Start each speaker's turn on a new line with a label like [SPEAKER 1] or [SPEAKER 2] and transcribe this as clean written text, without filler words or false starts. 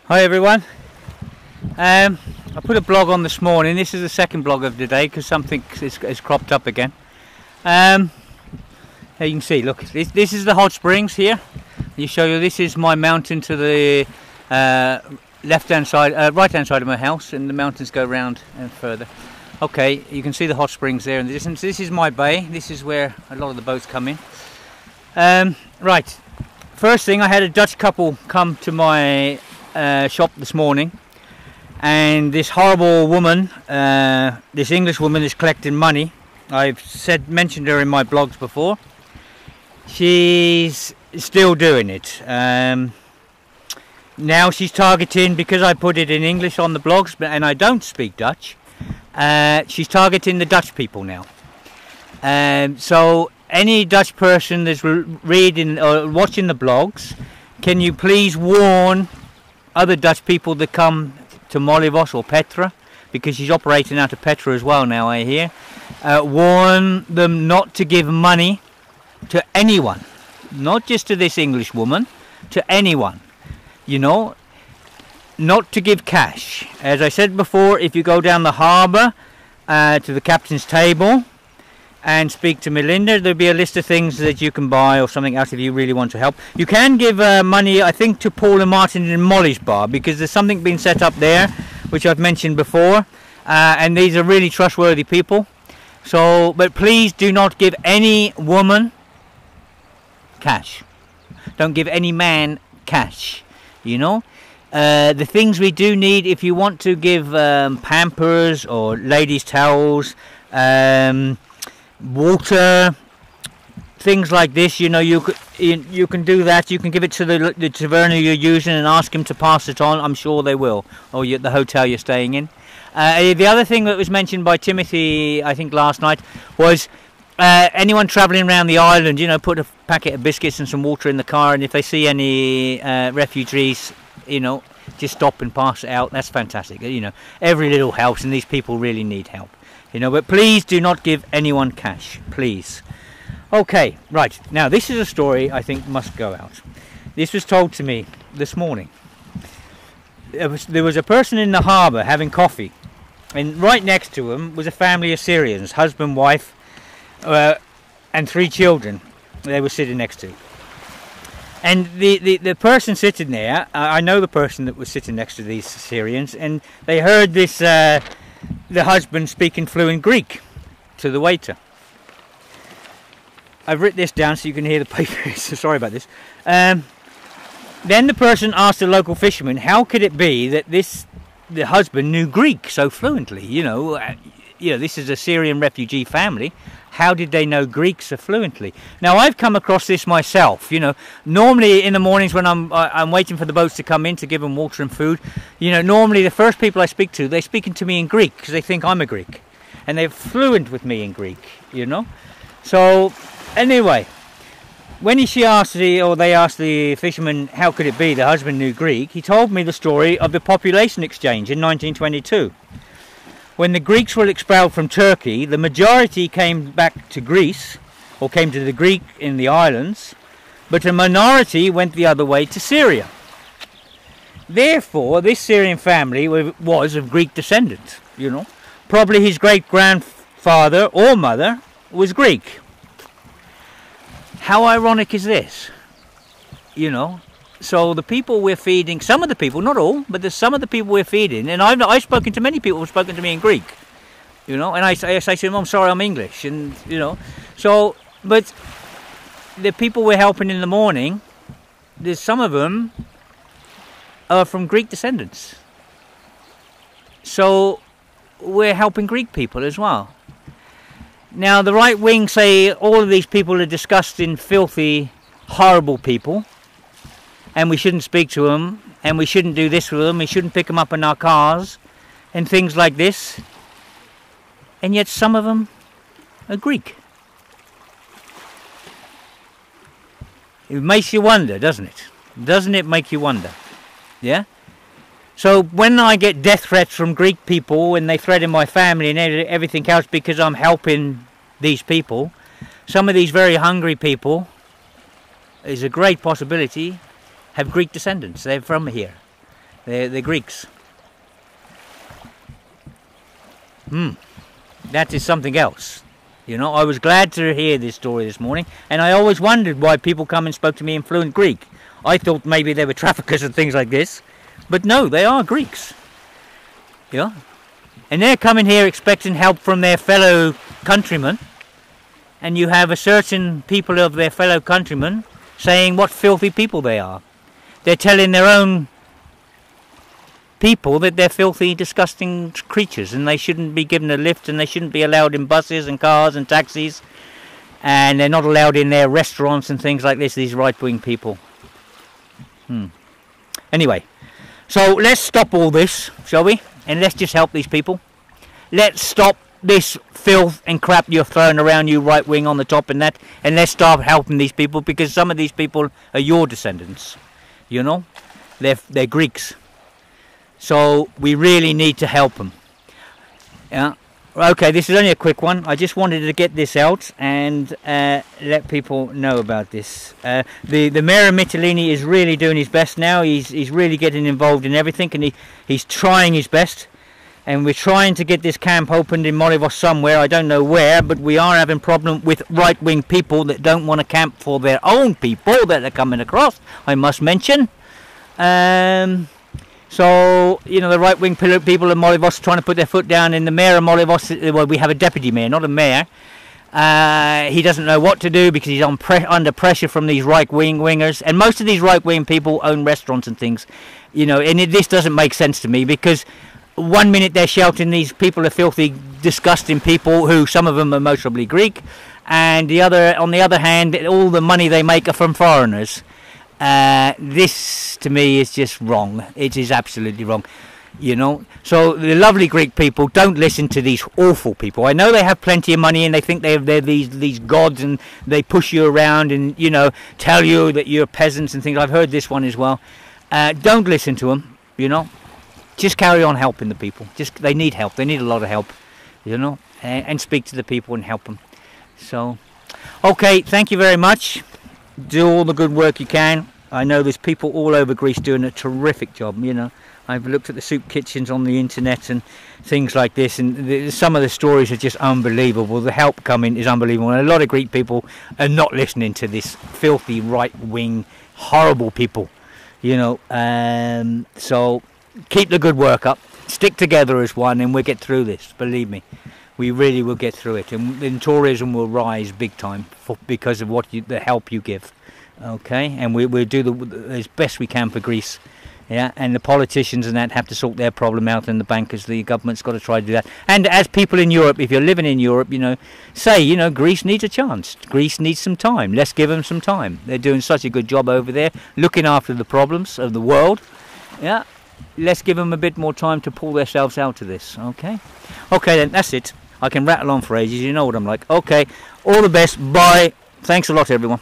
[SPEAKER 1] Hi everyone. I put a blog on this morning. This is the second blog of the day because something is cropped up again. Here you can see, look, this is the hot springs here. You show you this is my mountain to the left-hand side, right-hand side of my house, and the mountains go round and further. Okay, you can see the hot springs there in the distance. This is my bay. This is where a lot of the boats come in. Right, first thing, I had a Dutch couple come to my shop this morning, and this horrible woman, this English woman, is collecting money. I've mentioned her in my blogs before. She's still doing it. Now she's targeting, because I put it in English on the blogs and I don't speak Dutch, she's targeting the Dutch people now. So any Dutch person that's reading or watching the blogs, can you please warn other Dutch people that come to Molivos or Petra, because she's operating out of Petra as well now, I hear. Warn them not to give money to anyone, not just to this English woman, to anyone, you know, not to give cash. As I said before, if you go down the harbour to the captain's table and speak to Melinda, there'll be a list of things that you can buy or something else if you really want to help. You can give money, I think, to Paul and Martin in Molly's bar, because there's something being set up there which I've mentioned before, and these are really trustworthy people. So, but please do not give any woman cash. Don't give any man cash, you know. The things we do need, if you want to give Pampers or ladies' towels, water, things like this, you know, you can do that. You can give it to the taverna you're using and ask him to pass it on. I'm sure they will, or the hotel you're staying in. The other thing that was mentioned by Timothy, I think last night, was anyone travelling around the island, you know, put a packet of biscuits and some water in the car, and if they see any refugees, you know, just stop and pass it out. That's fantastic. You know, every little helps, and these people really need help, you know. But please do not give anyone cash, please. Okay, right, now this is a story I think must go out. This was told to me this morning. There was a person in the harbour having coffee, and right next to him was a family of Syrians, husband, wife, and 3 children they were sitting next to. And the person sitting there, I know the person that was sitting next to these Syrians, and they heard this, the husband speaking fluent Greek to the waiter. I've written this down so you can hear the paper, so sorry about this. Then the person asked the local fisherman, how could it be that the husband knew Greek so fluently? You know, this is a Syrian refugee family. How did they know Greek so fluently? Now, I've come across this myself. You know, normally in the mornings when I'm waiting for the boats to come in to give them water and food, you know, normally the first people I speak to, they're speaking to me in Greek because they think I'm a Greek, and they're fluent with me in Greek. You know, so anyway, when they asked the fisherman how could it be the husband knew Greek, he told me the story of the population exchange in 1922. When the Greeks were expelled from Turkey, the majority came back to Greece, or came to the Greek in the islands, but a minority went the other way to Syria. Therefore, this Syrian family was of Greek descent, you know. Probably his great-grandfather or mother was Greek. How ironic is this? You know, so the people we're feeding, some of the people, not all, but there's some of the people we're feeding, and I've spoken to many people who've spoken to me in Greek, you know, and I say to them, I'm sorry, I'm English, and, you know, so, but the people we're helping in the morning, there's some of them are from Greek descendants. So we're helping Greek people as well. Now, the right wing say all of these people are disgusting, filthy, horrible people, and we shouldn't speak to them, and we shouldn't do this with them, we shouldn't pick them up in our cars, and things like this. And yet some of them are Greek. It makes you wonder, doesn't it? Doesn't it make you wonder? Yeah? So when I get death threats from Greek people and they threaten my family and everything else because I'm helping these people, some of these very hungry people, there's a great possibility, have Greek descendants. They're from here. They're Greeks. That is something else. You know, I was glad to hear this story this morning, and I always wondered why people come and spoke to me in fluent Greek. I thought maybe they were traffickers and things like this, but no, they are Greeks. Yeah, and they're coming here expecting help from their fellow countrymen, and you have a certain people of their fellow countrymen saying what filthy people they are. They're telling their own people that they're filthy, disgusting creatures, and they shouldn't be given a lift, and they shouldn't be allowed in buses and cars and taxis, and they're not allowed in their restaurants and things like this, these right-wing people. Anyway, so let's stop all this, shall we? And let's just help these people. Let's stop this filth and crap you're throwing around, you right-wing on the top and that, and let's start helping these people, because some of these people are your descendants, you know? They're Greeks. So we really need to help them. Yeah. Okay, this is only a quick one. I just wanted to get this out and let people know about this. The Mayor of Mytilene is really doing his best now. He's really getting involved in everything, and he's trying his best. And we're trying to get this camp opened in Moravos somewhere. I don't know where, but we are having problem with right-wing people that don't want to camp for their own people that are coming across, I must mention. So, you know, the right-wing people in Moravos are trying to put their foot down, and the mayor of Moravos, well, we have a deputy mayor, not a mayor. He doesn't know what to do because he's under pressure from these right-wingers, and most of these right-wing people own restaurants and things, you know, and this doesn't make sense to me, because one minute they're shouting these people are filthy, disgusting people, who some of them are most probably Greek, and on the other hand, all the money they make are from foreigners. This to me is just wrong. It is absolutely wrong, you know. So the lovely Greek people, don't listen to these awful people. I know they have plenty of money and they think they're these gods, and they push you around and, you know, tell you that you're peasants and things. I've heard this one as well. Don't listen to them, you know. Just carry on helping the people. They need help. They need a lot of help, you know, and speak to the people and help them. So, okay, thank you very much. Do all the good work you can. I know there's people all over Greece doing a terrific job, you know. I've looked at the soup kitchens on the internet and things like this, and some of the stories are just unbelievable. The help coming is unbelievable, and a lot of Greek people are not listening to this filthy right-wing horrible people, you know. So keep the good work up, stick together as one, and we'll get through this, believe me. We really will get through it, and tourism will rise big time because of the help you give. Okay, and we'll do as best we can for Greece. Yeah, and the politicians and that have to sort their problem out, and the bankers, the government's got to try to do that. And as people in Europe, if you're living in Europe, you know, say, you know, Greece needs a chance. Greece needs some time. Let's give them some time. They're doing such a good job over there, looking after the problems of the world. Yeah, let's give them a bit more time to pull themselves out of this. Okay, okay then, that's it. I can rattle on for ages. You know what I'm like. Okay, all the best. Bye. Thanks a lot, everyone.